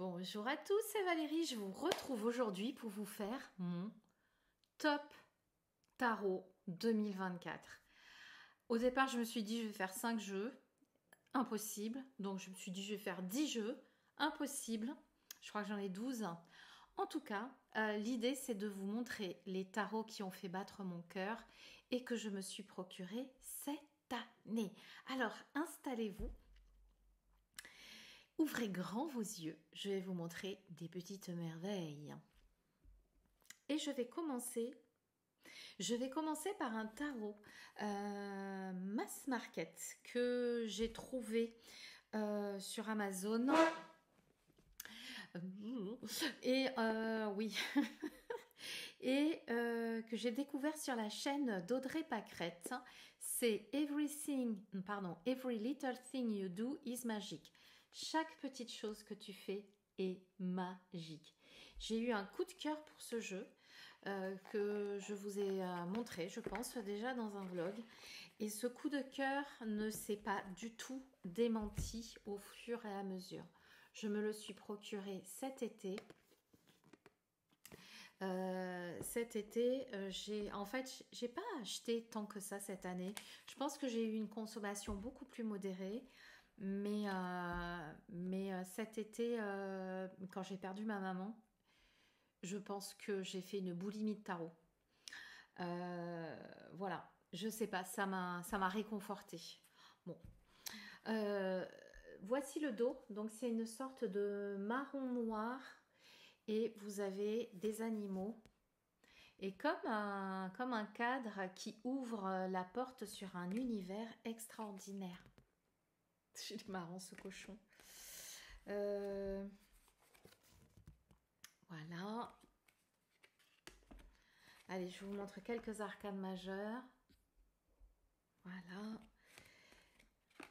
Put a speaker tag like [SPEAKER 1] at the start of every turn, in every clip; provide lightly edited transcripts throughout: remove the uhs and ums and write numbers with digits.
[SPEAKER 1] Bonjour à tous, c'est Valérie, je vous retrouve aujourd'hui pour vous faire mon top tarot 2024. Au départ, je me suis dit je vais faire 5 jeux, impossible. Donc je me suis dit je vais faire 10 jeux, impossible. Je crois que j'en ai 12. En tout cas, l'idée c'est de vous montrer les tarots qui ont fait battre mon cœur et que je me suis procuré cette année. Alors installez-vous. Ouvrez grand vos yeux, je vais vous montrer des petites merveilles. Et je vais commencer par un tarot mass market que j'ai trouvé sur Amazon. Et oui, et que j'ai découvert sur la chaîne d'Audrey Pâquerette. C'est Every Little Thing You Do is Magic. Chaque petite chose que tu fais est magique. J'ai eu un coup de cœur pour ce jeu que je vous ai montré, je pense, déjà dans un vlog. Et ce coup de cœur ne s'est pas du tout démenti au fur et à mesure. Je me le suis procuré cet été. J'ai pas acheté tant que ça cette année. Je pense que j'ai eu une consommation beaucoup plus modérée. Mais cet été, quand j'ai perdu ma maman, je pense que j'ai fait une boulimie de tarot. Voilà, je sais pas, ça m'a réconfortée. Bon, voici le dos. Donc c'est une sorte de marron noir et vous avez des animaux. Et comme un cadre qui ouvre la porte sur un univers extraordinaire. C'est marrant ce cochon. Voilà. Allez, je vous montre quelques arcanes majeures. Voilà.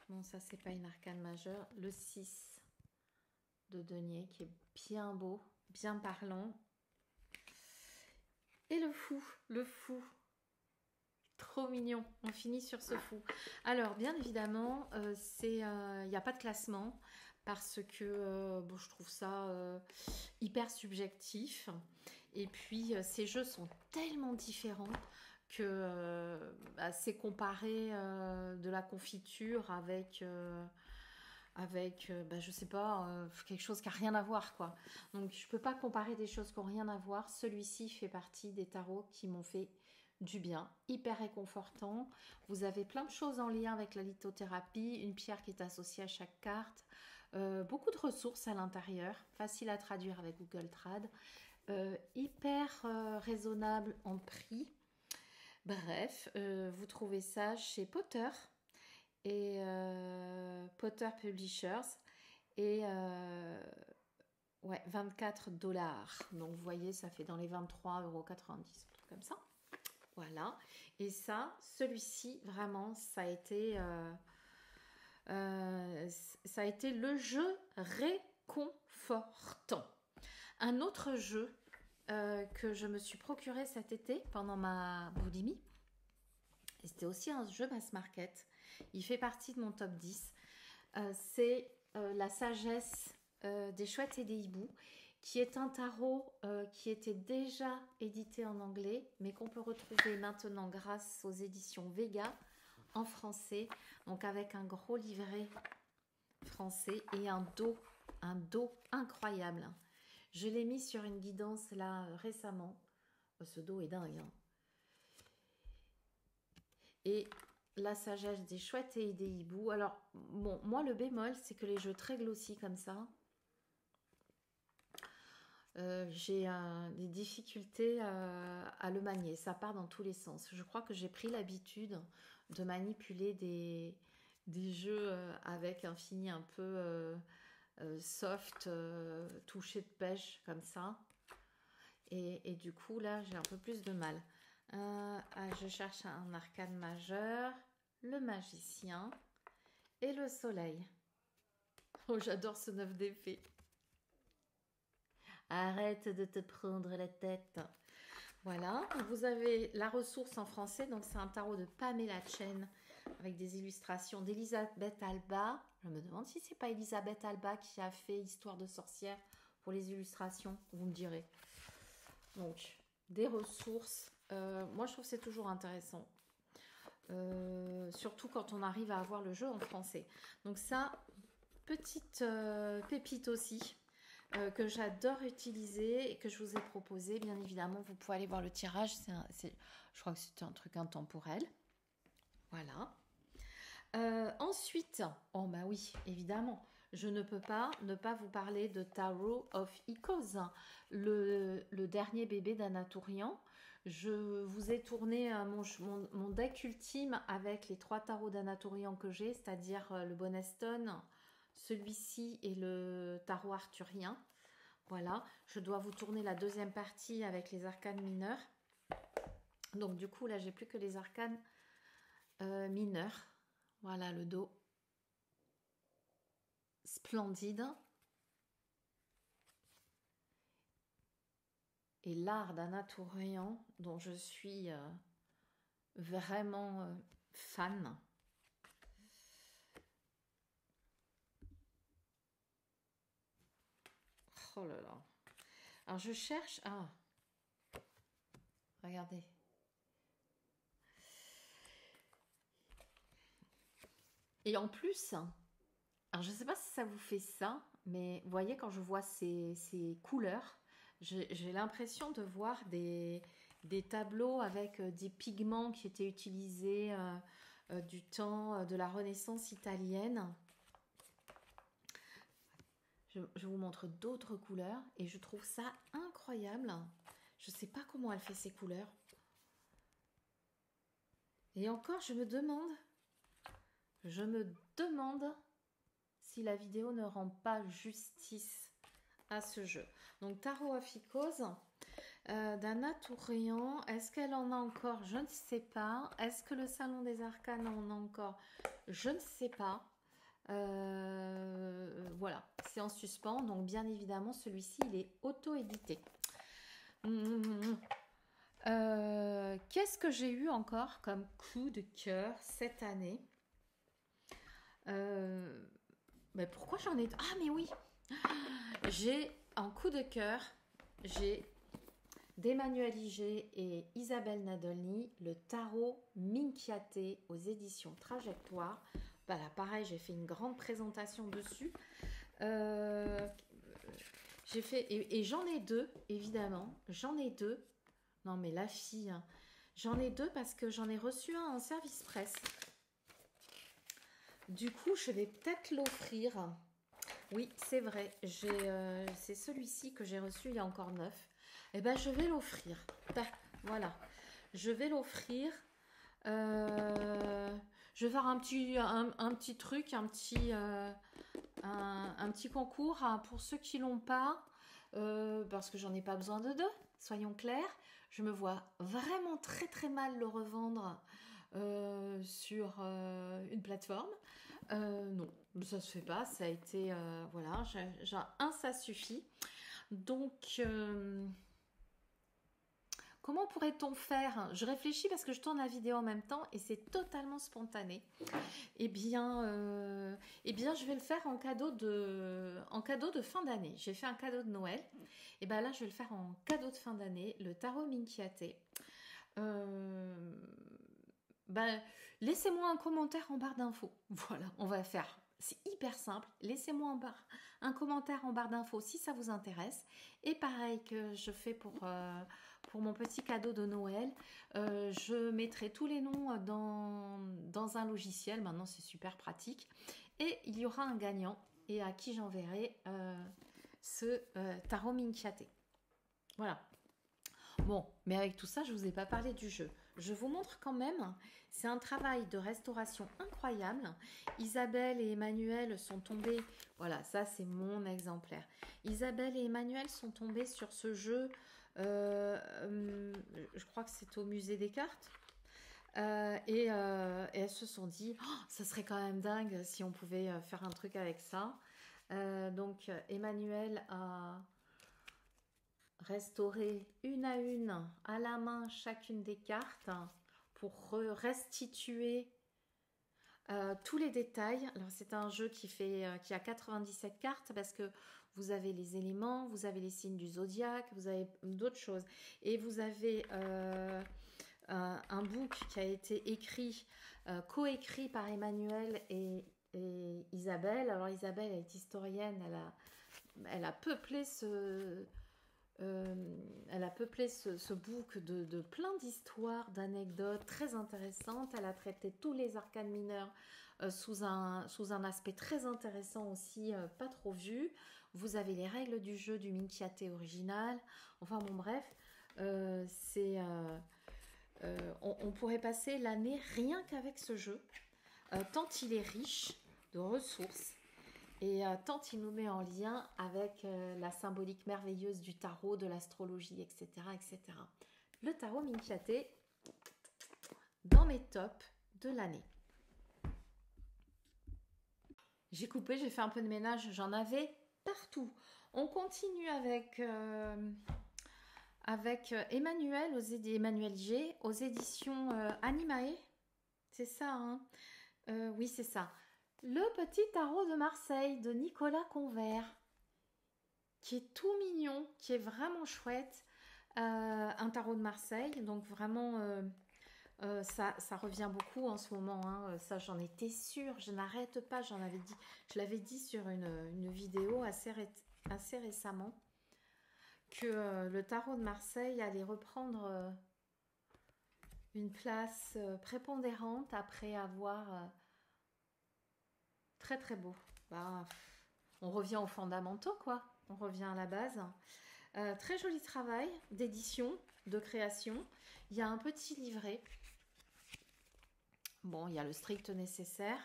[SPEAKER 1] Bon, ça, c'est pas une arcane majeure. Le 6 de denier qui est bien beau, bien parlant. Et le fou, trop mignon. On finit sur ce fou. Alors, bien évidemment, il n'y a pas de classement parce que je trouve ça hyper subjectif. Et puis, ces jeux sont tellement différents que c'est comparé de la confiture avec je sais pas, quelque chose qui n'a rien à voir, quoi. Donc, je peux pas comparer des choses qui n'ont rien à voir. Celui-ci fait partie des tarots qui m'ont fait du bien, hyper réconfortant. Vous avez plein de choses en lien avec la lithothérapie, une pierre qui est associée à chaque carte, beaucoup de ressources à l'intérieur, facile à traduire avec Google Trad, hyper raisonnable en prix. Bref, vous trouvez ça chez Potter et Potter Publishers et 24 $. Donc vous voyez, ça fait dans les 23,90 €, un truc comme ça. Voilà. Et ça, celui-ci, vraiment, ça a été le jeu réconfortant. Un autre jeu que je me suis procuré cet été pendant ma boulimie, et c'était aussi un jeu mass market. Il fait partie de mon top 10. C'est la sagesse des chouettes et des hiboux, qui est un tarot qui était déjà édité en anglais, mais qu'on peut retrouver maintenant grâce aux éditions Vega en français, donc avec un gros livret français et un dos incroyable. Je l'ai mis sur une guidance là récemment. Ce dos est dingue. Hein. Et la sagesse des chouettes et des hiboux. Alors, bon, moi le bémol, c'est que les jeux très glossy comme ça, j'ai des difficultés à le manier. Ça part dans tous les sens. Je crois que j'ai pris l'habitude de manipuler des jeux avec un fini un peu soft, touché de pêche comme ça. Et du coup, là, j'ai un peu plus de mal. Je cherche un arcane majeur, le magicien et le soleil. Oh, j'adore ce 9 d'épée. Arrête de te prendre la tête. Voilà, vous avez la ressource en français, donc c'est un tarot de Pamela Chen avec des illustrations d'Elisabeth Alba. Je me demande si c'est pas Elisabeth Alba qui a fait Histoire de sorcière pour les illustrations, vous me direz. Donc, des ressources. Moi, je trouve que c'est toujours intéressant. Surtout quand on arrive à avoir le jeu en français. Donc ça, petite pépite aussi, que j'adore utiliser et que je vous ai proposé. Bien évidemment, vous pouvez aller voir le tirage. Je crois que c'est un truc intemporel. Voilà. Ensuite, oh bah oui, évidemment, je ne peux pas ne pas vous parler de Tarot of Icos, le dernier bébé d'Anatourian. Je vous ai tourné mon deck ultime avec les 3 tarots d'Anatourian que j'ai, c'est-à-dire le Boneston, celui-ci et le tarot arthurien. Voilà, je dois vous tourner la deuxième partie avec les arcanes mineurs. Donc du coup, là, j'ai plus que les arcanes mineurs. Voilà le dos. Splendide. Et l'art d'Anatourian, dont je suis vraiment fan. Oh là là. Alors je cherche... Ah. Regardez. Et en plus, alors je ne sais pas si ça vous fait ça, mais vous voyez quand je vois ces couleurs, j'ai l'impression de voir des tableaux avec des pigments qui étaient utilisés du temps de la Renaissance italienne. Je vous montre d'autres couleurs et je trouve ça incroyable. Je ne sais pas comment elle fait ces couleurs. Et encore, je me demande si la vidéo ne rend pas justice à ce jeu. Donc, Tarot of Icos d'Anatourian. Est-ce qu'elle en a encore? Je ne sais pas. Est-ce que le Salon des Arcanes en a encore? Je ne sais pas. Voilà, c'est en suspens. Donc, bien évidemment, celui-ci, il est auto-édité. Qu'est-ce que j'ai eu encore comme coup de cœur cette année? Mais pourquoi j'en ai... Ah, mais oui! J'ai en coup de cœur, j'ai d'Emmanuel Iger et Isabelle Nadolny, le tarot Minchiate aux éditions Trajectoire. Voilà, pareil, j'ai fait une grande présentation dessus. J'ai fait... Et j'en ai deux, évidemment. J'en ai deux. Non, mais la fille... Hein. J'en ai deux parce que j'en ai reçu un en service presse. Du coup, je vais peut-être l'offrir. Oui, c'est vrai. C'est celui-ci que j'ai reçu il y a encore 9. Eh bien, je vais l'offrir. Voilà. Je vais l'offrir. Je vais faire un petit truc, un petit concours pour ceux qui l'ont pas. Parce que j'en ai pas besoin de deux. Soyons clairs. Je me vois vraiment très très mal le revendre sur une plateforme. Non, ça se fait pas. Ça a été voilà, ça suffit. Donc comment pourrait-on faire? Je réfléchis parce que je tourne la vidéo en même temps et c'est totalement spontané. Eh bien, je vais le faire en cadeau de fin d'année. J'ai fait un cadeau de Noël. Et bien là, je vais le faire en cadeau de fin d'année, le tarot Minchiate. Laissez-moi un commentaire en barre d'infos. Voilà, on va faire. C'est hyper simple. Laissez-moi un commentaire en barre d'infos si ça vous intéresse. Et pareil que je fais pour mon petit cadeau de Noël, je mettrai tous les noms dans un logiciel. Maintenant, c'est super pratique. Et il y aura un gagnant et à qui j'enverrai ce tarot Minchiate. Voilà. Bon, mais avec tout ça, je ne vous ai pas parlé du jeu. Je vous montre quand même, c'est un travail de restauration incroyable. Isabelle et Emmanuel sont tombés, voilà, ça c'est mon exemplaire. Isabelle et Emmanuel sont tombés sur ce jeu, je crois que c'est au musée des cartes. Et elles se sont dit, oh, ça serait quand même dingue si on pouvait faire un truc avec ça. Donc Emmanuel a restaurer une à la main chacune des cartes pour restituer tous les détails. Alors c'est un jeu qui a 97 cartes parce que vous avez les éléments, vous avez les signes du zodiaque, vous avez d'autres choses. Et vous avez un book qui a été écrit, coécrit par Emmanuel et Isabelle. Alors Isabelle est historienne, elle a peuplé ce book de plein d'histoires, d'anecdotes très intéressantes. Elle a traité tous les arcanes mineurs sous un aspect très intéressant aussi, pas trop vu. Vous avez les règles du jeu du Minchiate original. Enfin bon, bref, on pourrait passer l'année rien qu'avec ce jeu, tant il est riche de ressources. Et tant il nous met en lien avec la symbolique merveilleuse du tarot, de l'astrologie, etc., etc. Le tarot Minchiate dans mes tops de l'année. J'ai coupé, j'ai fait un peu de ménage, j'en avais partout. On continue avec Emmanuel, Emmanuel G, aux éditions Animae. C'est ça, hein? Oui, c'est ça. Le petit tarot de Marseille de Nicolas Convert, qui est tout mignon, qui est vraiment chouette. Un tarot de Marseille, donc vraiment, ça revient beaucoup en ce moment. Hein. Ça, j'en étais sûre, je n'arrête pas. Je l'avais dit sur une vidéo assez récemment, que le tarot de Marseille allait reprendre une place prépondérante après avoir... Très très beau. Bah, on revient aux fondamentaux, quoi. On revient à la base. Très joli travail d'édition, de création. Il y a un petit livret. Bon, il y a le strict nécessaire.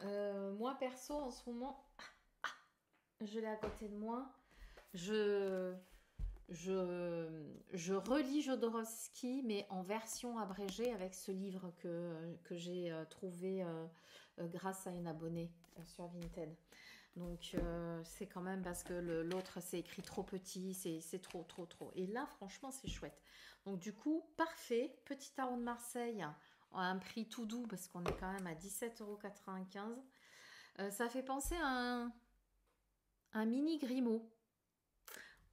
[SPEAKER 1] Moi, perso, en ce moment, je l'ai à côté de moi. Je relis Jodorowsky, mais en version abrégée avec ce livre que j'ai trouvé grâce à une abonnée sur Vinted. Donc c'est quand même parce que l'autre c'est écrit trop petit, c'est trop. Et là franchement c'est chouette. Donc du coup parfait, petit tarot de Marseille à un prix tout doux parce qu'on est quand même à 17,95 €. Ça fait penser à un mini Grimaud.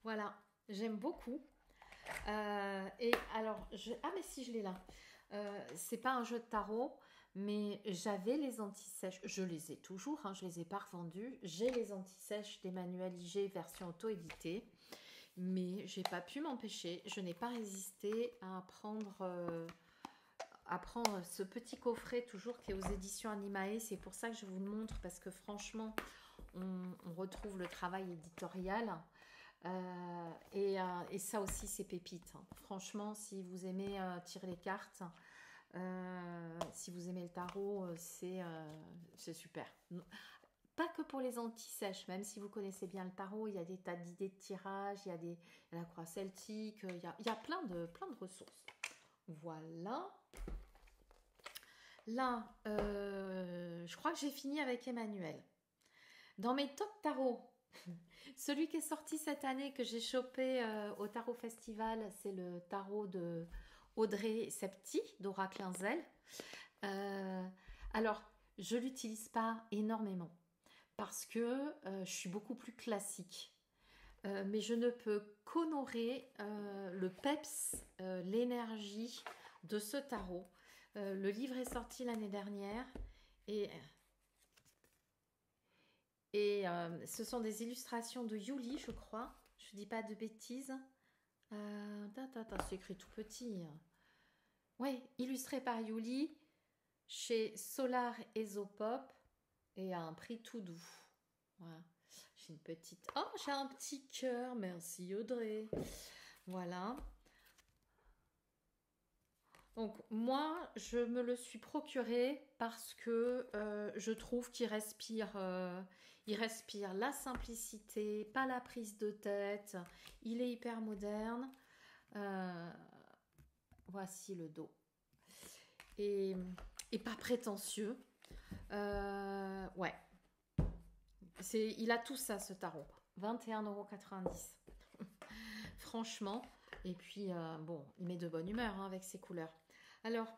[SPEAKER 1] Voilà, j'aime beaucoup. Et alors, ah mais si je l'ai là. C'est pas un jeu de tarot, mais j'avais les anti-sèches. Je les ai toujours, hein, je les ai pas revendus. J'ai les anti-sèches d'Emmanuel IG version auto-éditée, mais j'ai pas pu m'empêcher. Je n'ai pas résisté à prendre ce petit coffret toujours qui est aux éditions Animae. C'est pour ça que je vous le montre parce que franchement, on retrouve le travail éditorial. Et ça aussi c'est pépite, hein. Franchement, si vous aimez tirer les cartes, si vous aimez le tarot, c'est super. Pas que pour les anti-sèches, même si vous connaissez bien le tarot, il y a des tas d'idées de tirage, il y a la croix celtique, il y a plein de ressources. Voilà. Là, je crois que j'ai fini avec Emmanuel. Dans mes top tarots, celui qui est sorti cette année que j'ai chopé au Tarot Festival, c'est le tarot de Audrey Septi d'Oracle Inzel. Alors, je ne l'utilise pas énormément parce que je suis beaucoup plus classique. Mais je ne peux qu'honorer le peps, l'énergie de ce tarot. Le livre est sorti l'année dernière et ce sont des illustrations de Yuli, je crois. Je ne dis pas de bêtises. C'est écrit tout petit. Oui, illustré par Yuli chez Solar Esopop et à un prix tout doux. Voilà. J'ai une petite... Oh, j'ai un petit cœur. Merci Audrey. Voilà. Donc moi, je me le suis procuré parce que je trouve qu'il respire... il respire la simplicité, pas la prise de tête. Il est hyper moderne. Voici le dos. Et pas prétentieux. Ouais. Il a tout ça, ce tarot. 21,90 €. Franchement. Et puis, bon, il met de bonne humeur hein, avec ses couleurs. Alors,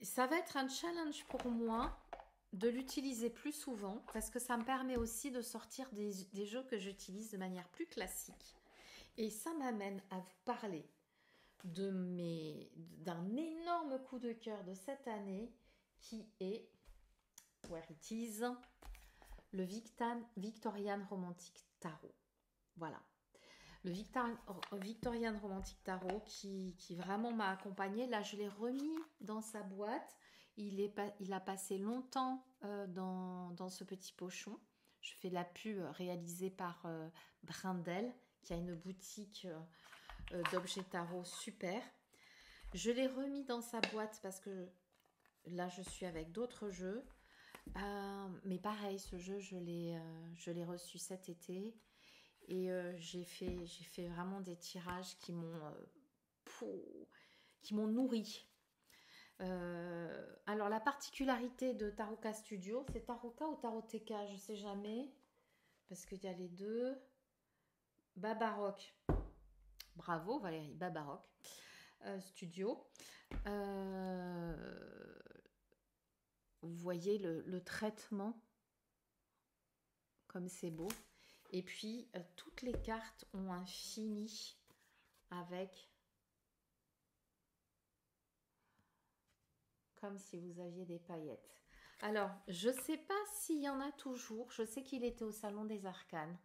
[SPEAKER 1] ça va être un challenge pour moi de l'utiliser plus souvent parce que ça me permet aussi de sortir des jeux que j'utilise de manière plus classique. Et ça m'amène à vous parler d'un énorme coup de cœur de cette année qui est, where it is, le Victorian Romantic Tarot. Voilà. Le Victorian Romantic Tarot qui vraiment m'a accompagnée. Là, je l'ai remis dans sa boîte. Il a passé longtemps dans ce petit pochon. Je fais la pub réalisée par Brindel, qui a une boutique d'objets tarot super. Je l'ai remis dans sa boîte parce que là, je suis avec d'autres jeux. Mais pareil, ce jeu, je l'ai reçu cet été. Et j'ai fait vraiment des tirages qui m'ont nourri. Alors la particularité de Tarot-K Studio, c'est Tarot-K ou Tarot-TK, je ne sais jamais, parce qu'il y a les deux. Babarock, bravo Valérie, Babarock Studio. Vous voyez le traitement, comme c'est beau. Et puis, toutes les cartes ont un fini avec, comme si vous aviez des paillettes. Alors, je ne sais pas s'il y en a toujours. Je sais qu'il était au Salon des Arcanes.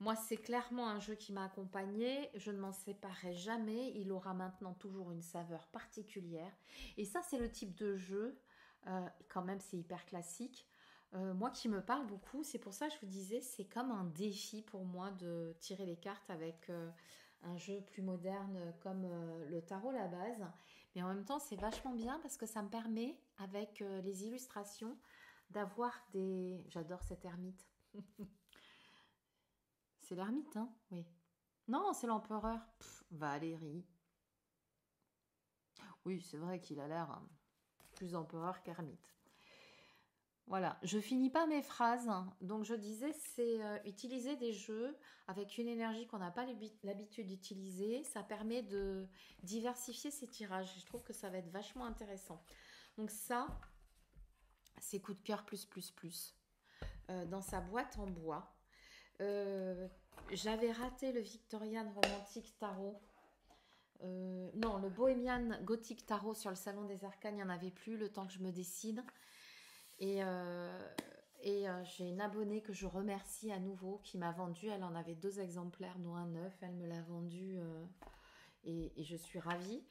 [SPEAKER 1] Moi, c'est clairement un jeu qui m'a accompagnée. Je ne m'en séparerai jamais. Il aura maintenant toujours une saveur particulière. Et ça, c'est le type de jeu, quand même, c'est hyper classique. Moi qui me parle beaucoup, c'est pour ça que je vous disais, c'est comme un défi pour moi de tirer les cartes avec un jeu plus moderne comme le tarot la base. Mais en même temps, c'est vachement bien parce que ça me permet, avec les illustrations, d'avoir des... J'adore cette ermite. C'est l'ermite, hein? Oui. Non, c'est l'empereur. Valérie. Oui, c'est vrai qu'il a l'air plus empereur qu'ermite. Voilà, je finis pas mes phrases, donc je disais c'est utiliser des jeux avec une énergie qu'on n'a pas l'habitude d'utiliser, ça permet de diversifier ses tirages, je trouve que ça va être vachement intéressant. Donc ça, c'est coup de cœur plus dans sa boîte en bois. J'avais raté le Victorian Romantic Tarot. Non, le Bohemian Gothic Tarot sur le Salon des Arcanes, il n'y en avait plus, le temps que je me décide. Et j'ai une abonnée que je remercie à nouveau qui m'a vendu, elle en avait 2 exemplaires dont un neuf, elle me l'a vendu et je suis ravie.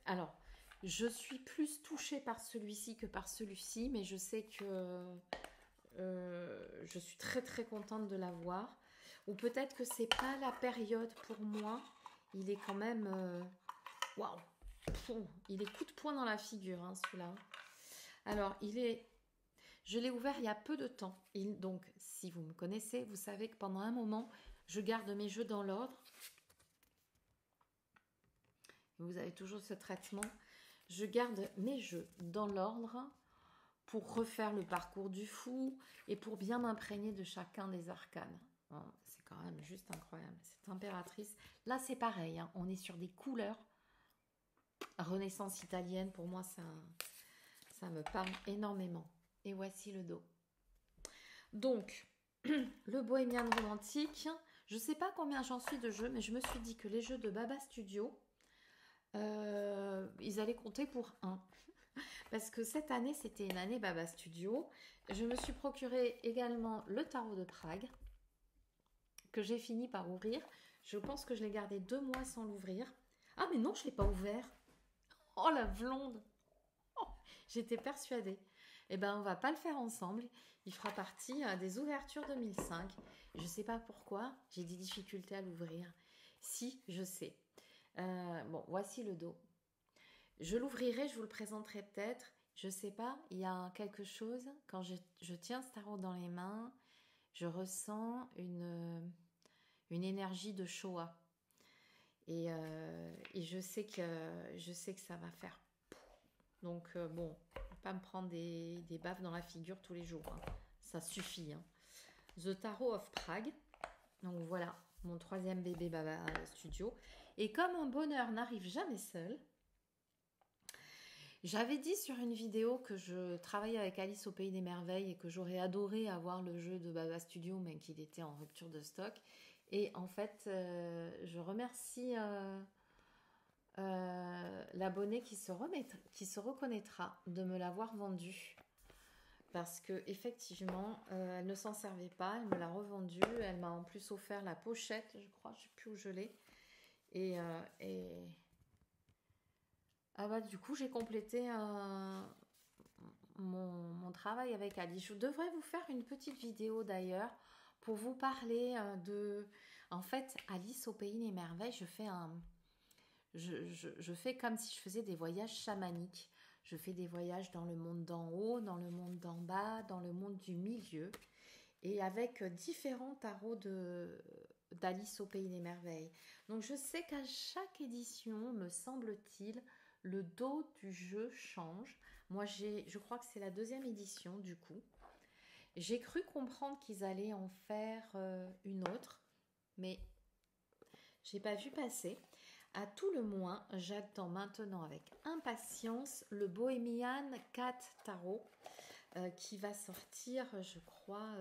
[SPEAKER 1] Alors, je suis plus touchée par celui-ci que par celui-ci, mais je sais que je suis très très contente de l'avoir. Ou peut-être que c'est pas la période pour moi, il est quand même... Waouh, il est coup de poing dans la figure, hein, celui-là. Alors, je l'ai ouvert il y a peu de temps. Donc, si vous me connaissez, vous savez que pendant un moment, je garde mes jeux dans l'ordre. Vous avez toujours ce traitement. Je garde mes jeux dans l'ordre pour refaire le parcours du fou et pour bien m'imprégner de chacun des arcanes. C'est quand même juste incroyable. Cette impératrice, là c'est pareil, hein. On est sur des couleurs. Renaissance italienne, pour moi, ça me parle énormément. Et voici le dos. Donc, le Bohemian Romantique, je ne sais pas combien j'en suis de jeux, mais je me suis dit que les jeux de Baba Studio, ils allaient compter pour 1. Parce que cette année, c'était une année Baba Studio. Je me suis procuré également le tarot de Prague, que j'ai fini par ouvrir. Je pense que je l'ai gardé 2 mois sans l'ouvrir. Ah, mais non, je ne l'ai pas ouvert. Oh, la blonde. Oh, j'étais persuadée. Eh bien, on ne va pas le faire ensemble. Il fera partie des ouvertures 2005. Je ne sais pas pourquoi, j'ai des difficultés à l'ouvrir. Si, je sais. Bon, voici le dos. Je l'ouvrirai, je vous le présenterai peut-être. Je ne sais pas, il y a quelque chose. Quand je tiens ce tarot dans les mains, je ressens une énergie de Shoah. Et je sais que ça va faire. Donc, bon, pas me prendre des baffes dans la figure tous les jours, hein. Ça suffit, hein. The Tarot of Prague. Donc voilà, mon 3e bébé Baba Studio. Et comme un bonheur n'arrive jamais seul, J'avais dit sur une vidéo que je travaillais avec Alice au Pays des Merveilles et que j'aurais adoré avoir le jeu de Baba Studio, mais qu'il était en rupture de stock. Et en fait, je remercie l'abonné qui se reconnaîtra de me l'avoir vendu. Parce que effectivement, elle ne s'en servait pas, elle me l'a revendue. Elle m'a en plus offert la pochette, je crois, je ne sais plus où je l'ai. Et ah bah du coup j'ai complété mon travail avec Alice. Je devrais vous faire une petite vidéo d'ailleurs pour vous parler de... En fait, Alice au Pays des Merveilles, je fais comme si je faisais des voyages chamaniques. Je fais des voyages dans le monde d'en haut, dans le monde d'en bas, dans le monde du milieu. Et avec différents tarots d'Alice au Pays des Merveilles. Donc je sais qu'à chaque édition, me semble-t-il, le dos du jeu change. Moi, je crois que c'est la deuxième édition du coup. J'ai cru comprendre qu'ils allaient en faire une autre, mais j'ai pas vu passer. À tout le moins, j'attends maintenant avec impatience le Bohemian Cat Tarot qui va sortir, je crois,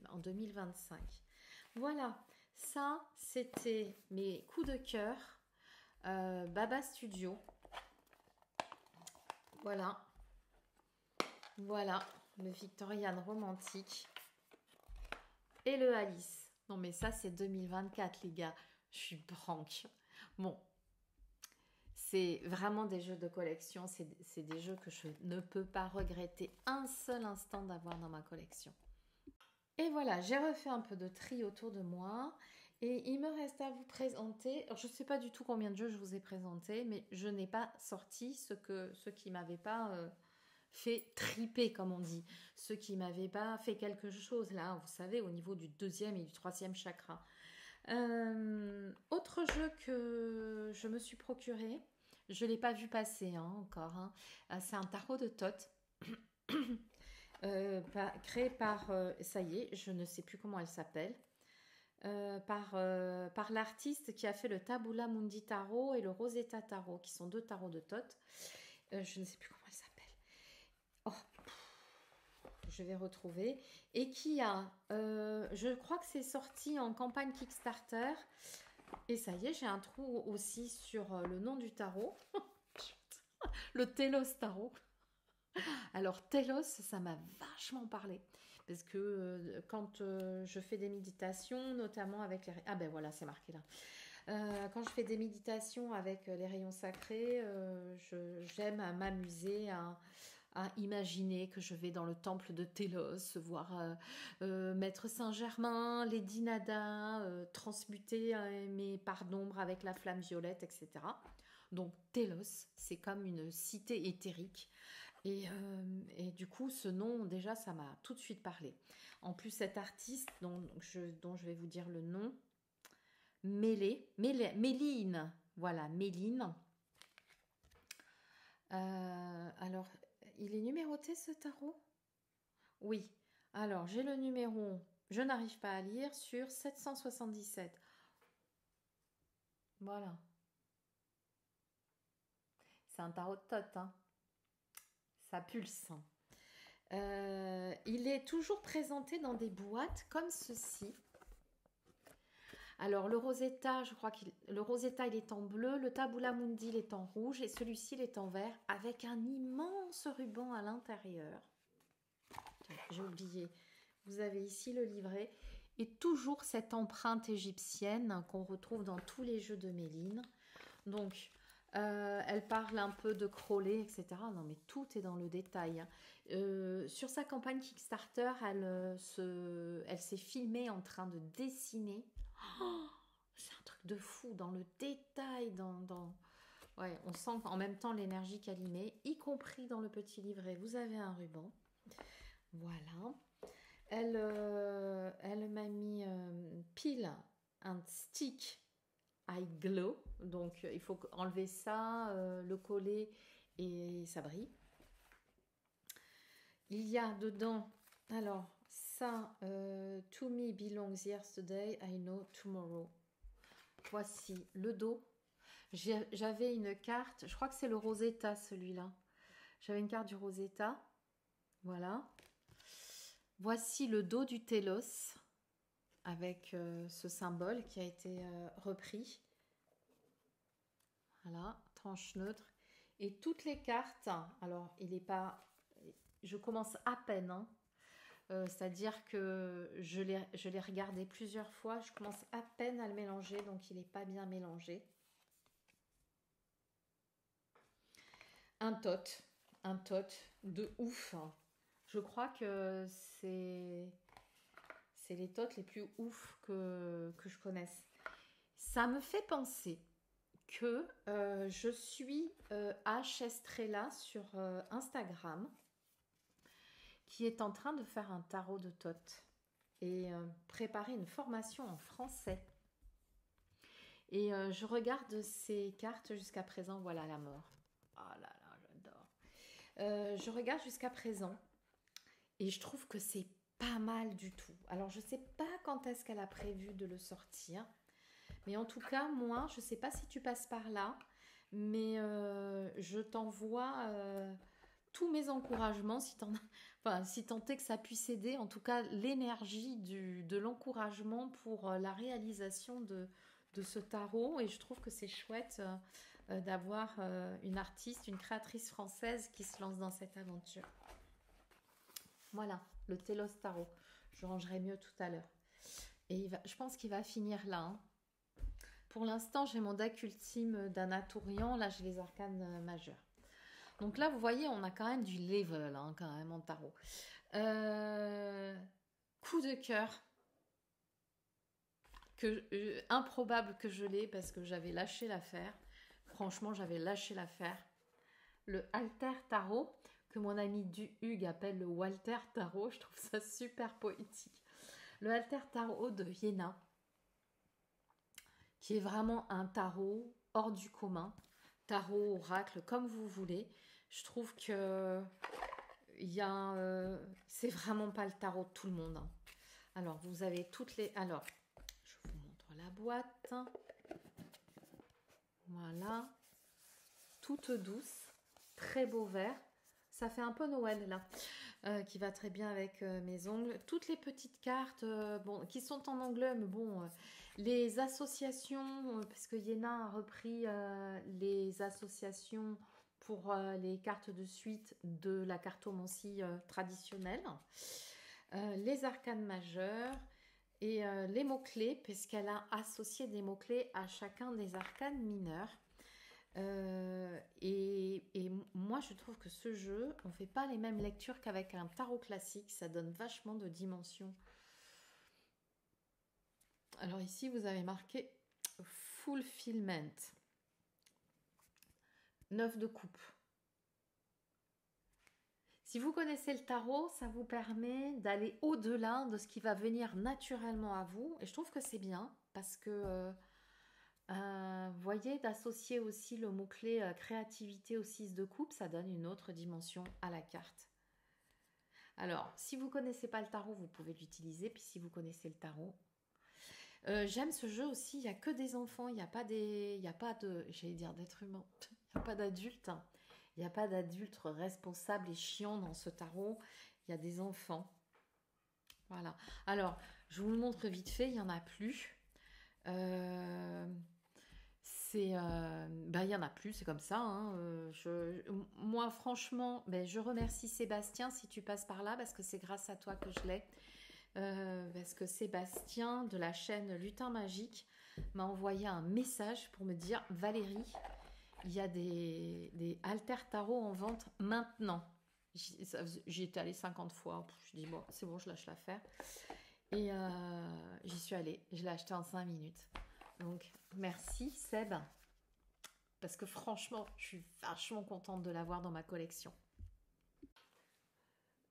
[SPEAKER 1] en 2025. Voilà, ça, c'était mes coups de cœur. Baba Studio. Voilà. Voilà, le Victorian romantique. Et le Alice. Non, mais ça, c'est 2024, les gars. Je suis branque. Bon, c'est vraiment des jeux de collection. C'est des jeux que je ne peux pas regretter un seul instant d'avoir dans ma collection. Et voilà, j'ai refait un peu de tri autour de moi. Et il me reste à vous présenter. Alors, je ne sais pas du tout combien de jeux je vous ai présenté, mais je n'ai pas sorti ceux qui ne m'avaient pas fait triper, comme on dit. Ceux qui ne m'avaient pas fait quelque chose, là, vous savez, au niveau du deuxième et du troisième chakra. Autre jeu que je me suis procuré, je ne l'ai pas vu passer encore. C'est un tarot de Thoth. Créé par, ça y est, je ne sais plus comment elle s'appelle, par l'artiste qui a fait le Tabula Mundi Tarot et le Rosetta Tarot, qui sont deux tarots de Thoth. Je ne sais plus comment elle s'appelle. Oh, je vais retrouver. Et qui a, je crois que c'est sorti en campagne Kickstarter. Et ça y est, j'ai un trou aussi sur le nom du tarot. Le Telos Tarot. Alors Telos, ça m'a vachement parlé. Parce que quand je fais des méditations, notamment avec les... Ah ben voilà, c'est marqué là. Quand je fais des méditations avec les rayons sacrés, j'aime m'amuser à imaginer que je vais dans le temple de Télos, voir Maître Saint-Germain, Lady Nada, transmuter mes parts d'ombre avec la flamme violette, etc. Donc Télos, c'est comme une cité éthérique. Et du coup, ce nom, déjà, ça m'a tout de suite parlé. En plus, cet artiste, dont je vais vous dire le nom, Méline. Voilà, Méline. Alors, il est numéroté ce tarot? Oui. Alors, j'ai le numéro, je n'arrive pas à lire, sur 777. Voilà. C'est un tarot de Thoth, hein. Ça pulse. Il est toujours présenté dans des boîtes comme ceci. Alors le Rosetta, je crois que le Rosetta il est en bleu, le Tabula Mundi il est en rouge et celui-ci il est en vert avec un immense ruban à l'intérieur. J'ai oublié. Vous avez ici le livret et toujours cette empreinte égyptienne qu'on retrouve dans tous les jeux de Méline. Donc elle parle un peu de Crowley, etc. Non, mais tout est dans le détail. Sur sa campagne Kickstarter, elle s'est filmée en train de dessiner. Oh, c'est un truc de fou, dans le détail. Ouais, on sent en même temps l'énergie qu'elle y met, y compris dans le petit livret. Vous avez un ruban. Voilà. Elle m'a mis pile un stick Eye Glow, donc il faut enlever ça, le coller et ça brille. Il y a dedans, alors ça, To me belongs yesterday, I know tomorrow. Voici le dos. J'avais une carte, je crois que c'est le Rosetta celui-là. J'avais une carte du Rosetta. Voilà. Voici le dos du Télos avec ce symbole qui a été repris. Voilà, tranche neutre. Et toutes les cartes, alors il n'est pas... Je commence à peine, hein. C'est-à-dire que je l'ai regardé plusieurs fois. Je commence à peine à le mélanger, donc il n'est pas bien mélangé. Un tot de ouf. Je crois que c'est les tots les plus ouf que je connaisse. Ça me fait penser que je suis H. Estrella sur Instagram, qui est en train de faire un tarot de tot et préparer une formation en français. Et je regarde ces cartes jusqu'à présent. Voilà la mort. Oh là là, j'adore. Je regarde jusqu'à présent et je trouve que c'est pas mal du tout. Alors je sais pas quand est-ce qu'elle a prévu de le sortir, mais en tout cas moi je sais pas si tu passes par là, mais je t'envoie tous mes encouragements si tant est que ça puisse aider, en tout cas l'énergie de l'encouragement pour la réalisation de ce tarot. Et je trouve que c'est chouette d'avoir une artiste, une créatrice française qui se lance dans cette aventure. Voilà, le Télos Tarot. Je rangerai mieux tout à l'heure. Et je pense qu'il va finir là. Hein. Pour l'instant, j'ai mon deck ultime d'Anatourian. Là, j'ai les arcanes majeurs. Donc là, vous voyez, on a quand même du level, hein, quand même, en tarot. Coup de cœur. Improbable que je l'ai parce que j'avais lâché l'affaire. Franchement, j'avais lâché l'affaire. Le Alter Tarot, que mon ami Hugues appelle le Walter Tarot. Je trouve ça super poétique. Le Alter Tarot de Vienna, qui est vraiment un tarot hors du commun. Tarot, oracle, comme vous voulez. Je trouve que c'est vraiment pas le tarot de tout le monde. Hein. Alors, vous avez toutes les... Alors, je vous montre la boîte. Voilà. Toute douce. Très beau vert. Ça fait un peu Noël, là. Qui va très bien avec mes ongles. Toutes les petites cartes, bon, qui sont en anglais, mais bon... les associations, parce que Yéna a repris les associations pour les cartes de suite de la cartomancie traditionnelle, les arcanes majeures et les mots-clés, puisqu'elle a associé des mots-clés à chacun des arcanes mineurs. Et moi, je trouve que ce jeu, on ne fait pas les mêmes lectures qu'avec un tarot classique, ça donne vachement de dimensions. Alors ici, vous avez marqué Fulfillment. 9 de coupe. Si vous connaissez le tarot, ça vous permet d'aller au-delà de ce qui va venir naturellement à vous. Et je trouve que c'est bien parce que, vous voyez, d'associer aussi le mot-clé créativité au 6 de coupe, ça donne une autre dimension à la carte. Alors, si vous ne connaissez pas le tarot, vous pouvez l'utiliser. Puis si vous connaissez le tarot... j'aime ce jeu aussi, il n'y a que des enfants, il n'y a pas de, j'allais dire d'êtres humains, il n'y a pas d'adultes, il n'y a pas d'adultes responsables et chiants dans ce tarot, il y a des enfants. Voilà. Alors, je vous le montre vite fait, il n'y en a plus. Il y en a plus, c'est comme ça. Hein. Moi, franchement, je remercie Sébastien si tu passes par là, parce que c'est grâce à toi que je l'ai. Parce que Sébastien de la chaîne Lutin Magique m'a envoyé un message pour me dire: Valérie, il y a des Alter Tarot en vente maintenant. J'y étais allée 50 fois. Je dis bon, c'est bon, je lâche l'affaire. Et j'y suis allée. Je l'ai acheté en 5 minutes. Donc merci Seb. Parce que franchement, je suis vachement contente de l'avoir dans ma collection.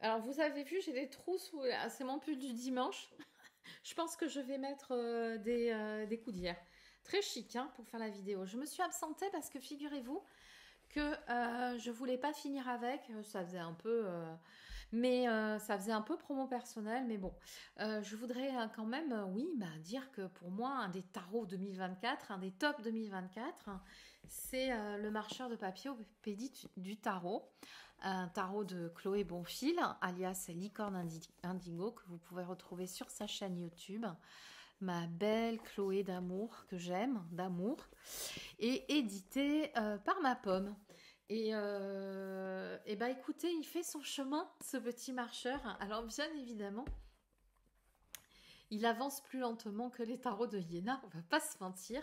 [SPEAKER 1] Alors, vous avez vu, j'ai des trous c'est mon pull du dimanche. Je pense que je vais mettre des coudières. Très chic, hein, pour faire la vidéo. Je me suis absentée parce que, figurez-vous, que je voulais pas finir avec. Ça faisait un peu... Mais ça faisait un peu promo personnel, mais bon. Je voudrais quand même, oui, bah, dire que pour moi, un des tarots 2024, un des tops 2024, c'est le marcheur de papier au Pédit du tarot. Un tarot de Chloé Bonfil, alias Licorne Indigo, que vous pouvez retrouver sur sa chaîne YouTube. Ma belle Chloé d'amour, que j'aime, d'amour, et édité par ma pomme. Et bah écoutez, il fait son chemin, ce petit marcheur. Alors bien évidemment, il avance plus lentement que les tarots de Iéna, on va pas se mentir,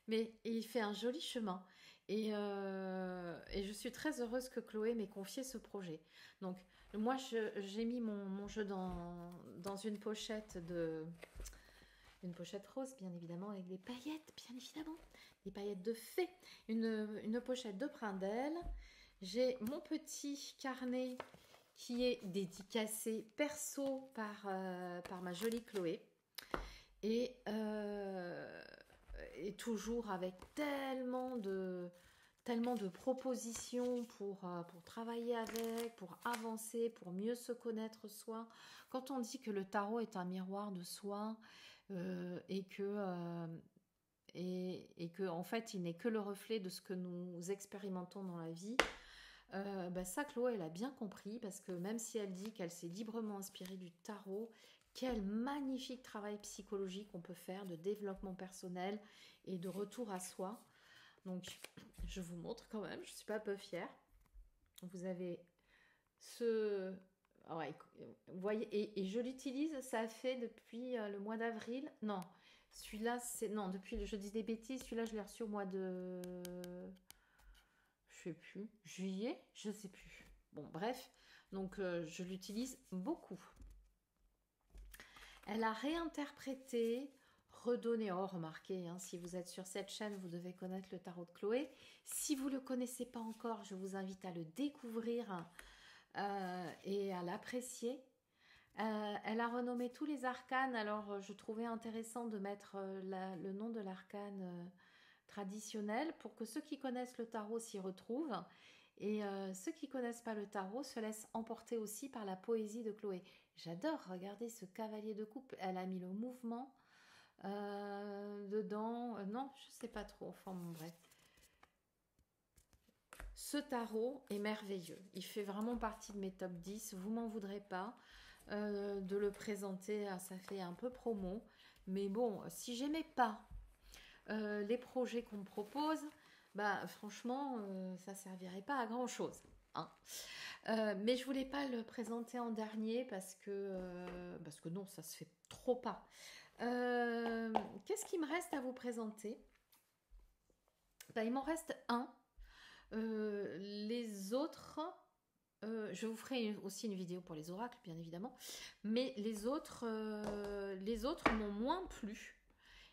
[SPEAKER 1] mais il fait un joli chemin. Et je suis très heureuse que Chloé m'ait confié ce projet. Donc moi, j'ai mis mon jeu dans une pochette rose, bien évidemment, avec des paillettes, bien évidemment, des paillettes de fée, une pochette de brindelle. J'ai mon petit carnet qui est dédicacé perso par ma jolie Chloé. Et toujours avec tellement de propositions pour travailler avec, pour avancer, pour mieux se connaître soi. Quand on dit que le tarot est un miroir de soi et que en fait il n'est que le reflet de ce que nous expérimentons dans la vie, bah ça Chloé elle a bien compris, parce que même si elle dit qu'elle s'est librement inspirée du tarot, quel magnifique travail psychologique on peut faire de développement personnel et de retour à soi. Donc je vous montre quand même, je suis pas peu fière. Vous avez ce... Ouais, vous voyez, et je l'utilise, ça fait depuis le mois d'avril. Non, celui-là, c'est... Non, depuis, je dis des bêtises, celui-là, je l'ai reçu au mois de... Je sais plus. Juillet, je sais plus. Bon, bref. Donc, je l'utilise beaucoup. Elle a réinterprété, redonné... Oh, remarquez, hein, si vous êtes sur cette chaîne, vous devez connaître le tarot de Chloé. Si vous ne le connaissez pas encore, je vous invite à le découvrir et à l'apprécier. Elle a renommé tous les arcanes. Alors, je trouvais intéressant de mettre le nom de l'arcane traditionnel pour que ceux qui connaissent le tarot s'y retrouvent. Et ceux qui connaissent pas le tarot se laissent emporter aussi par la poésie de Chloé. J'adore regarder ce cavalier de coupe. Elle a mis le mouvement dedans. Non, je sais pas trop. Enfin, bon, bref. Ce tarot est merveilleux. Il fait vraiment partie de mes top 10. Vous m'en voudrez pas de le présenter. Ça fait un peu promo. Mais bon, si j'aimais pas les projets qu'on me propose, bah franchement, ça servirait pas à grand chose. Hein. Mais je voulais pas le présenter en dernier parce que non, ça se fait trop pas. Qu'est-ce qu'il me reste à vous présenter? Bah, il m'en reste un. Les autres, je vous ferai aussi une vidéo pour les oracles, bien évidemment. Mais les autres m'ont moins plu.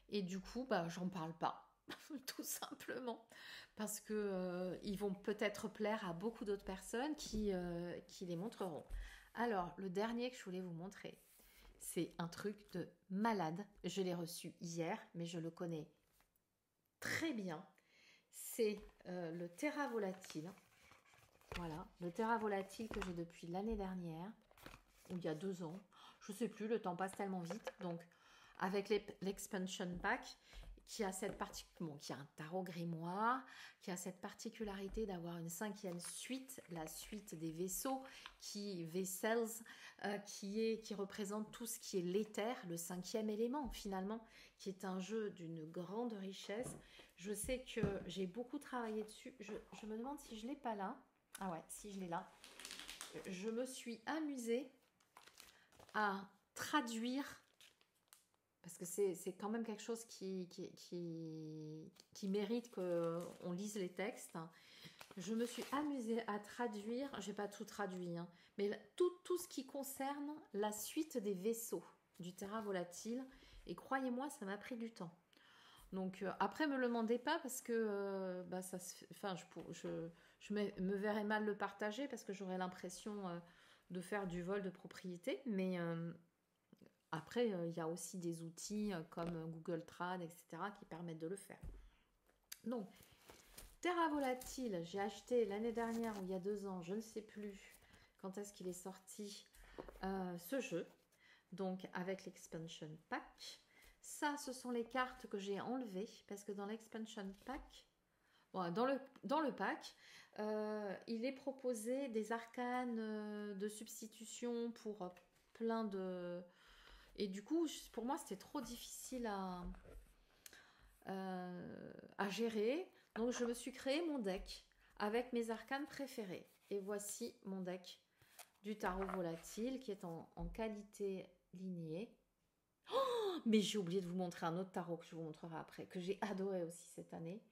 [SPEAKER 1] Et du coup, bah, j'en parle pas. Tout simplement. Parce que ils vont peut-être plaire à beaucoup d'autres personnes qui les montreront. Alors, le dernier que je voulais vous montrer, c'est un truc de malade. Je l'ai reçu hier, mais je le connais très bien. C'est le Terra Volatile. Voilà, le Terra Volatile que j'ai depuis l'année dernière, ou il y a 2 ans. Je sais plus, le temps passe tellement vite. Donc, avec l'expansion pack, qui a cette qui a un tarot grimoire, qui a cette particularité d'avoir une 5e suite, la suite des vaisseaux, vessels, qui représente tout ce qui est l'éther, le 5e élément finalement, qui est un jeu d'une grande richesse. Je sais que j'ai beaucoup travaillé dessus. Je me demande si je l'ai pas là. Ah ouais, si je l'ai là. Je me suis amusée à traduire, parce que c'est quand même quelque chose qui mérite qu'on lise les textes. Je me suis amusée à traduire, je n'ai pas tout traduit, hein, mais tout ce qui concerne la suite des vaisseaux du Terra Volatile. Et croyez-moi, ça m'a pris du temps. Donc après, me le demandez pas, parce que bah, ça se fait, enfin, je me verrais mal le partager, parce que j'aurais l'impression de faire du vol de propriété. Mais après, il y a aussi des outils comme Google Trad, etc., qui permettent de le faire. Donc, Terra Volatile, j'ai acheté l'année dernière ou il y a 2 ans, je ne sais plus, quand est-ce qu'il est sorti ce jeu. Donc avec l'expansion pack. Ça, ce sont les cartes que j'ai enlevées parce que dans l'expansion pack, bon, dans le pack, il est proposé des arcanes de substitution pour plein de... Et du coup, pour moi, c'était trop difficile à gérer. Donc, je me suis créé mon deck avec mes arcanes préférés. Et voici mon deck du tarot volatile qui est en qualité lignée. Oh, mais j'ai oublié de vous montrer un autre tarot que je vous montrerai après, que j'ai adoré aussi cette année.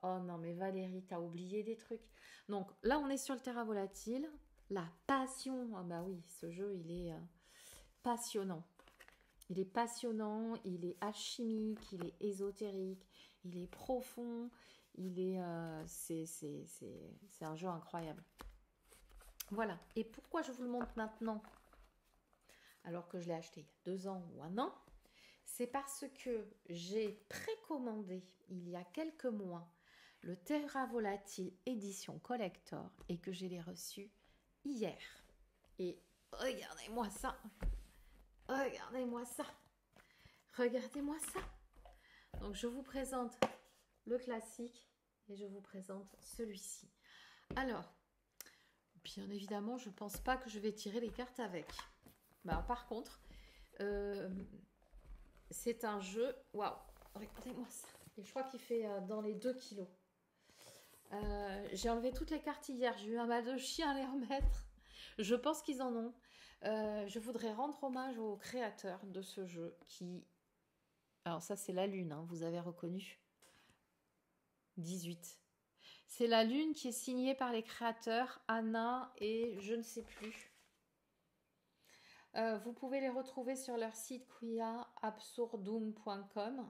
[SPEAKER 1] Oh non, mais Valérie, t'as oublié des trucs. Donc là, on est sur le terrain volatile. La passion. Ah bah oui, ce jeu, il est passionnant. Il est passionnant, il est alchimique, il est ésotérique, il est profond. C'est un jeu incroyable. Voilà. Et pourquoi je vous le montre maintenant, alors que je l'ai acheté il y a 2 ans ou 1 an? C'est parce que j'ai précommandé il y a quelques mois le Terra Volatile édition collector et que je l'ai reçu hier. Et regardez-moi ça. Regardez-moi ça. Regardez-moi ça. Donc je vous présente le classique et je vous présente celui-ci. Alors, bien évidemment, je ne pense pas que je vais tirer les cartes avec. Bah, par contre, c'est un jeu... Waouh, regardez-moi ça. Et je crois qu'il fait dans les 2 kilos. J'ai enlevé toutes les cartes hier. J'ai eu un mal de chien à les remettre. Je pense qu'ils en ont. Je voudrais rendre hommage au créateur de ce jeu qui... Alors ça, c'est la lune, hein, vous avez reconnu. 18. C'est la lune qui est signée par les créateurs, Anna et je ne sais plus. Vous pouvez les retrouver sur leur site quiaabsurdum.com.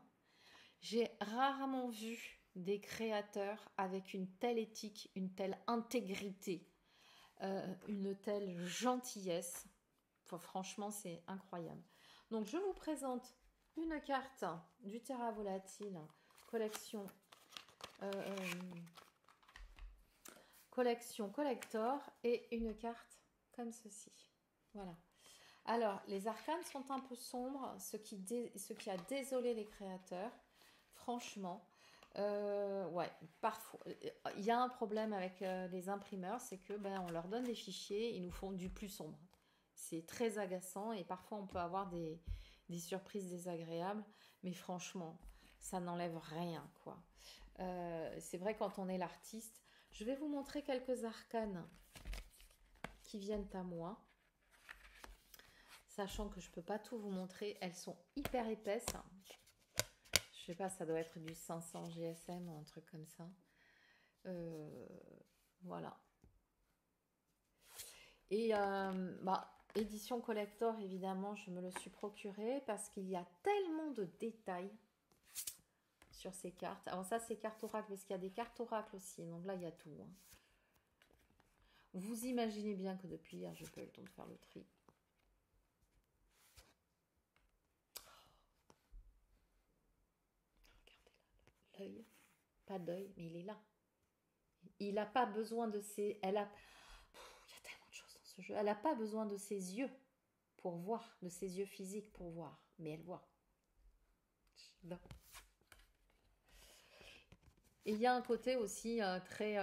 [SPEAKER 1] J'ai rarement vu des créateurs avec une telle éthique, une telle intégrité, une telle gentillesse. Enfin, franchement, c'est incroyable. Donc, je vous présente une carte du Terra Volatile, collection collector et une carte comme ceci. Voilà. Alors, les arcanes sont un peu sombres, ce qui a désolé les créateurs. Franchement, ouais, parfois, il y a un problème avec les imprimeurs, c'est que on leur donne des fichiers, ils nous font du plus sombre. C'est très agaçant et parfois on peut avoir des surprises désagréables, mais franchement, ça n'enlève rien, quoi. C'est vrai quand on est l'artiste. Je vais vous montrer quelques arcanes qui viennent à moi. Sachant que je ne peux pas tout vous montrer, elles sont hyper épaisses. Je sais pas, ça doit être du 500 GSM ou un truc comme ça. Voilà. Et édition collector, évidemment, je me le suis procuré parce qu'il y a tellement de détails sur ces cartes. Alors ça, c'est cartes oracle, parce qu'il y a des cartes oracle aussi. Donc là, il y a tout. Hein. Vous imaginez bien que depuis hier, je n'ai pas eu le temps de faire le tri. L'œil, pas d'œil, mais il est là. Il n'a pas besoin de ses... il y a tellement de choses dans ce jeu. Elle n'a pas besoin de ses yeux pour voir, de ses yeux physiques pour voir, mais elle voit. Non. Et il y a un côté aussi très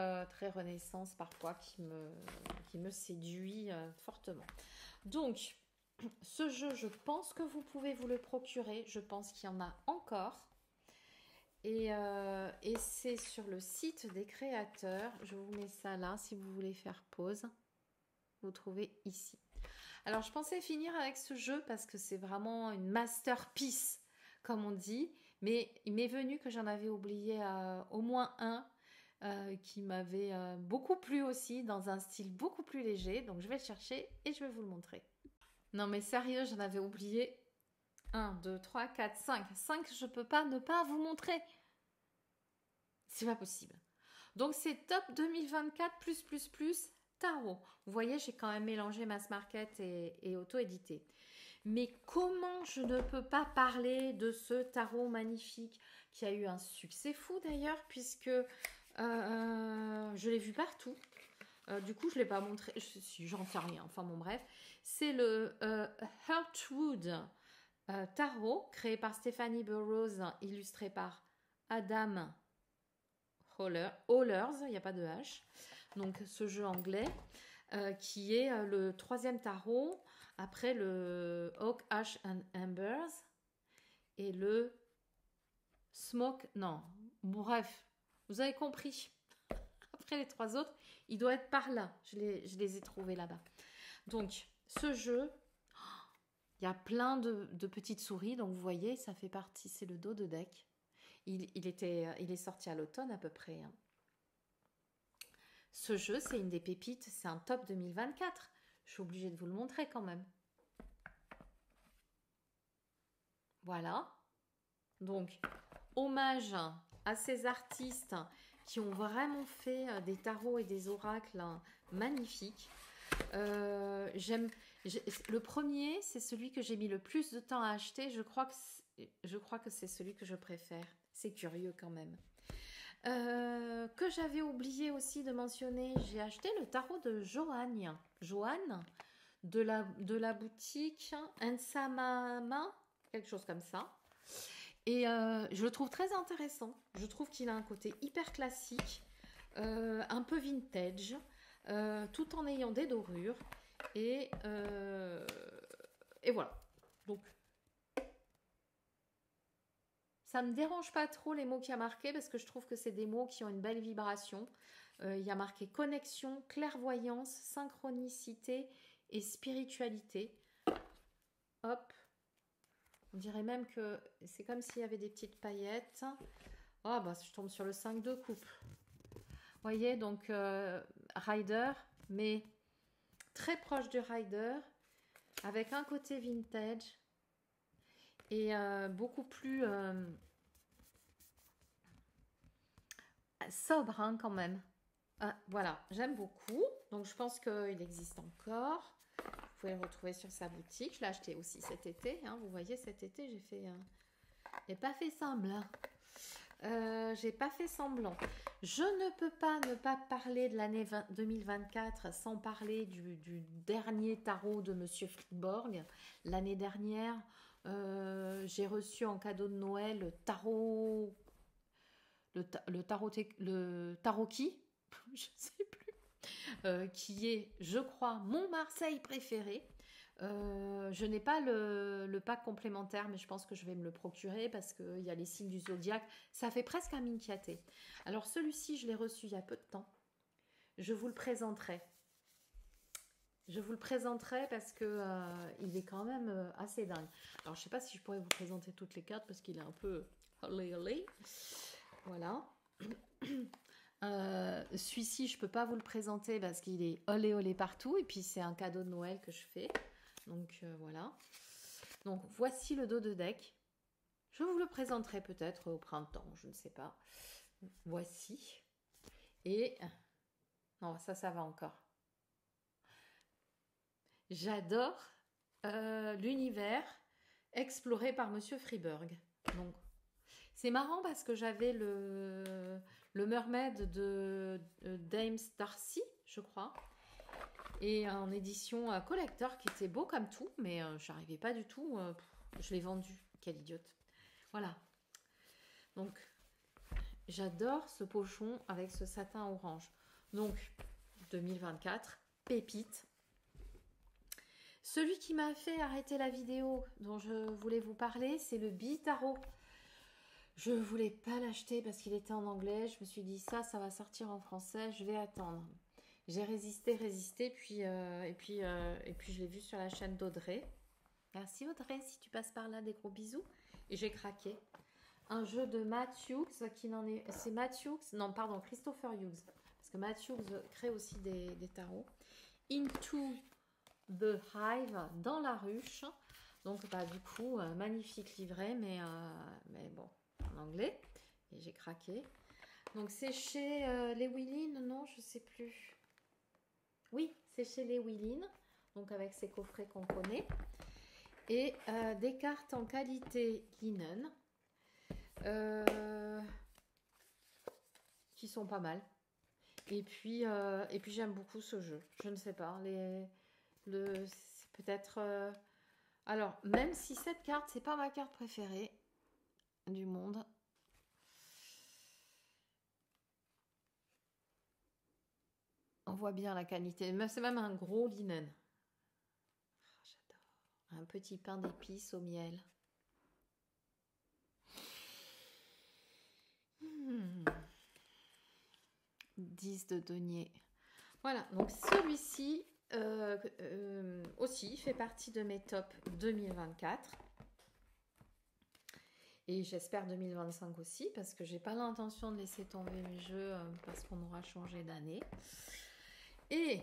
[SPEAKER 1] renaissance parfois qui me séduit fortement. Donc, ce jeu, je pense que vous pouvez vous le procurer. Je pense qu'il y en a encore. Et c'est sur le site des créateurs. Je vous mets ça là si vous voulez faire pause. Vous trouvez ici. Alors, je pensais finir avec ce jeu parce que c'est vraiment une masterpiece, comme on dit. Mais il m'est venu que j'en avais oublié au moins un qui m'avait beaucoup plu aussi, dans un style beaucoup plus léger. Donc, je vais le chercher et je vais vous le montrer. Non, mais sérieux, j'en avais oublié 1, 2, 3, 4, 5. 5, je ne peux pas ne pas vous montrer. C'est pas possible. Donc, c'est top 2024 plus tarot. Vous voyez, j'ai quand même mélangé mass market et auto-édité. Mais comment je ne peux pas parler de ce tarot magnifique qui a eu un succès fou d'ailleurs, puisque je l'ai vu partout. Du coup, je ne l'ai pas montré. J'en sais rien. Enfin, bon, bref. C'est le Heartwood Tarot, créé par Stephanie Burrows, illustré par Adam Hollers. Il n'y a pas de H. Donc, ce jeu anglais, qui est le 3e tarot, après le Oak, Ash and Embers, et le Smoke... Non, bref, vous avez compris. Après les 3 autres, il doit être par là. Je les ai trouvés là-bas. Donc, ce jeu, il y a plein de petites souris. Donc, vous voyez, ça fait partie, c'est le dos de deck. Il est sorti à l'automne à peu près. Hein. Ce jeu, c'est une des pépites. C'est un top 2024. Je suis obligée de vous le montrer quand même. Voilà. Donc, hommage à ces artistes qui ont vraiment fait des tarots et des oracles magnifiques. Le premier, c'est celui que j'ai mis le plus de temps à acheter. Je crois que c'est celui que je préfère. C'est curieux quand même. Que j'avais oublié aussi de mentionner, j'ai acheté le tarot de Joanne de la boutique Ensamama, quelque chose comme ça. Et je le trouve très intéressant. Je trouve qu'il a un côté hyper classique, un peu vintage, tout en ayant des dorures. Et voilà. Donc, ça ne me dérange pas trop les mots qu'il y a marqués parce que je trouve que c'est des mots qui ont une belle vibration. Il y a marqué connexion, clairvoyance, synchronicité et spiritualité. Hop. On dirait même que c'est comme s'il y avait des petites paillettes. Oh, bah, je tombe sur le 5 de coupe. Vous voyez, donc Rider, mais très proche du Rider, avec un côté vintage et beaucoup plus sobre hein, quand même. Voilà, j'aime beaucoup. Donc, je pense qu'il existe encore. Vous pouvez le retrouver sur sa boutique. Je l'ai acheté aussi cet été. Hein. Vous voyez, cet été, j'ai pas fait semblant. J'ai pas fait semblant. Je ne peux pas ne pas parler de l'année 2024 sans parler du dernier tarot de Monsieur Friedborg. L'année dernière, j'ai reçu en cadeau de Noël le tarot qui je sais plus, qui est, je crois, mon Marseille préféré. Je n'ai pas le pack complémentaire, mais je pense que je vais me le procurer parce qu'il y a les signes du zodiaque. Ça fait presque un minchiaté. Alors celui-ci, je l'ai reçu il y a peu de temps. Je vous le présenterai. Je vous le présenterai parce que il est quand même assez dingue. Alors je ne sais pas si je pourrais vous présenter toutes les cartes parce qu'il est un peu olé. Voilà. Celui-ci, je peux pas vous le présenter parce qu'il est olé partout et puis c'est un cadeau de Noël que je fais. Donc voilà. Donc voici le dos de deck. Je vous le présenterai peut-être au printemps, je ne sais pas. Voici. Et non, ça va encore. J'adore l'univers exploré par Monsieur Friedberg. Donc c'est marrant parce que j'avais le Mermaid de James Darcy, je crois, et en édition collector qui était beau comme tout, mais j'arrivais pas du tout. Je l'ai vendu, quelle idiote. Voilà. Donc, j'adore ce pochon avec ce satin orange. Donc, 2024, pépite. Celui qui m'a fait arrêter la vidéo dont je voulais vous parler, c'est le Bitaro. Je voulais pas l'acheter parce qu'il était en anglais. Je me suis dit ça va sortir en français. Je vais attendre. J'ai résisté, puis je l'ai vu sur la chaîne d'Audrey. Merci Audrey, si tu passes par là, des gros bisous. Et j'ai craqué. Un jeu de Matt Hughes qui n'en est... C'est Matt Hughes? Non, pardon, Christopher Hughes. Parce que Matt Hughes crée aussi des tarots. Into the Hive, dans la ruche. Donc, bah, du coup, magnifique livret, mais bon, en anglais. Et j'ai craqué. Donc, c'est chez les Willin, non, je sais plus. Oui, c'est chez les Willin. Donc, avec ces coffrets qu'on connaît. Et des cartes en qualité linen. Qui sont pas mal. Et puis j'aime beaucoup ce jeu. Je ne sais pas. C'est peut-être. Alors, même si cette carte, c'est pas ma carte préférée du monde. On voit bien la qualité. C'est même un gros linen. Oh, j'adore. Un petit pain d'épices au miel. 10 de denier. Voilà, donc celui-ci aussi fait partie de mes tops 2024. Et j'espère 2025 aussi, parce que j'ai pas l'intention de laisser tomber mes jeux parce qu'on aura changé d'année. Et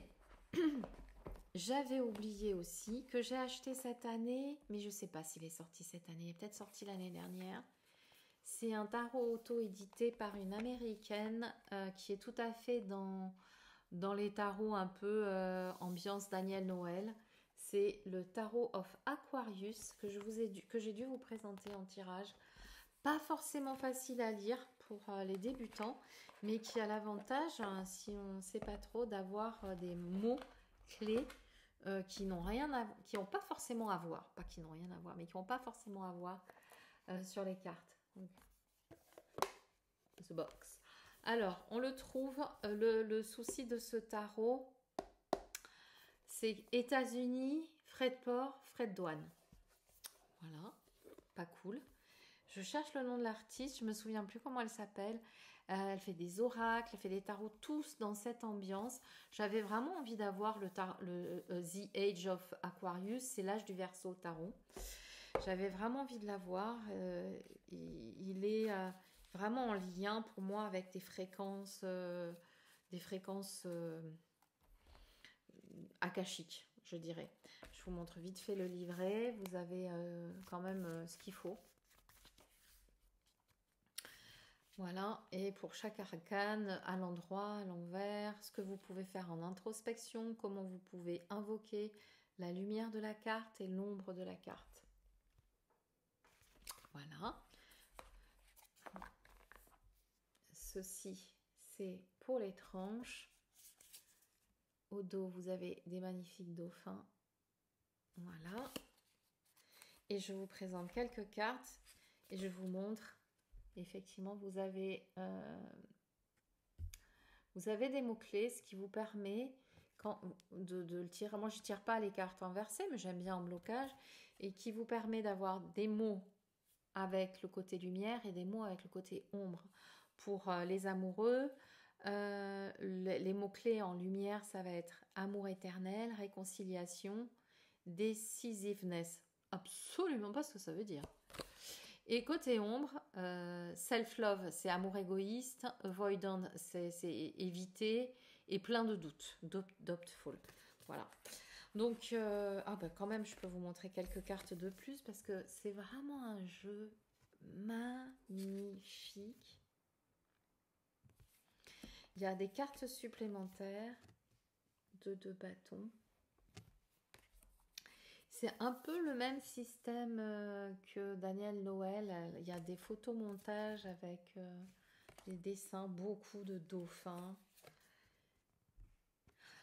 [SPEAKER 1] j'avais oublié aussi que j'ai acheté cette année, mais je sais pas s'il est sorti cette année, il est peut-être sorti l'année dernière. C'est un tarot auto-édité par une américaine qui est tout à fait dans les tarots un peu ambiance Daniel Noël. C'est le Tarot of Aquarius que j'ai dû vous présenter en tirage. Pas forcément facile à lire pour les débutants, mais qui a l'avantage, hein, si on ne sait pas trop, d'avoir des mots clés qui n'ont pas forcément à voir, pas qui n'ont rien à voir, mais qui n'ont pas forcément à voir sur les cartes. The box. Alors, on le trouve, le souci de ce tarot, c'est États-Unis, frais de port, frais de douane. Voilà, pas cool. Je cherche le nom de l'artiste, je me souviens plus comment elle s'appelle. Elle fait des oracles, elle fait des tarots, tous dans cette ambiance. J'avais vraiment envie d'avoir The Age of Aquarius, c'est l'âge du Verseau tarot. J'avais vraiment envie de l'avoir. Il est vraiment en lien pour moi avec des fréquences akashiques, je dirais. Je vous montre vite fait le livret. Vous avez quand même ce qu'il faut. Voilà, et pour chaque arcane, à l'endroit, à l'envers, ce que vous pouvez faire en introspection, comment vous pouvez invoquer la lumière de la carte et l'ombre de la carte. Voilà. Ceci, c'est pour les tranches. Au dos, vous avez des magnifiques dauphins. Voilà. Et je vous présente quelques cartes et je vous montre. Effectivement, vous avez des mots-clés, ce qui vous permet de le tirer. Moi, je ne tire pas les cartes inversées, mais j'aime bien en blocage. Et qui vous permet d'avoir des mots avec le côté lumière et des mots avec le côté ombre. Pour les amoureux, les mots-clés en lumière, ça va être amour éternel, réconciliation, decisiveness. Absolument pas ce que ça veut dire. Et côté ombre, self-love, c'est amour égoïste, avoidant, c'est éviter, et plein de doutes, doubtful. Voilà. Donc, quand même, je peux vous montrer quelques cartes de plus parce que c'est vraiment un jeu magnifique. Il y a des cartes supplémentaires de 2 bâtons. C'est un peu le même système que Daniel Noël. Il y a des photomontages avec des dessins, beaucoup de dauphins.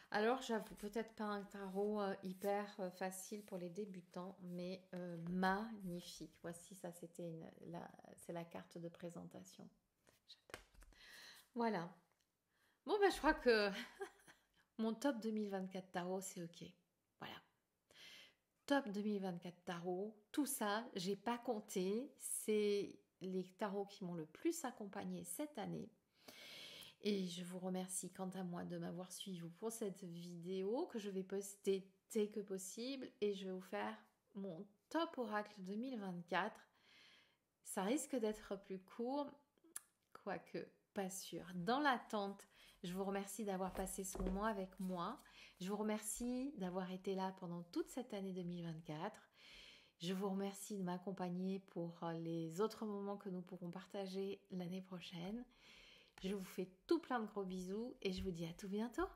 [SPEAKER 1] Alors, j'avoue, peut-être pas un tarot hyper facile pour les débutants, mais magnifique. Voici, ça, c'est la carte de présentation. J'adore. Voilà. Bon, ben, je crois que mon top 2024 tarot, c'est OK. Voilà. Top 2024 tarot, tout ça, j'ai pas compté. C'est les tarots qui m'ont le plus accompagné cette année. Et je vous remercie quant à moi de m'avoir suivi pour cette vidéo que je vais poster dès que possible. Et je vais vous faire mon top oracle 2024. Ça risque d'être plus court, quoique pas sûr. Dans l'attente, je vous remercie d'avoir passé ce moment avec moi. Je vous remercie d'avoir été là pendant toute cette année 2024. Je vous remercie de m'accompagner pour les autres moments que nous pourrons partager l'année prochaine. Je vous fais tout plein de gros bisous et je vous dis à tout bientôt.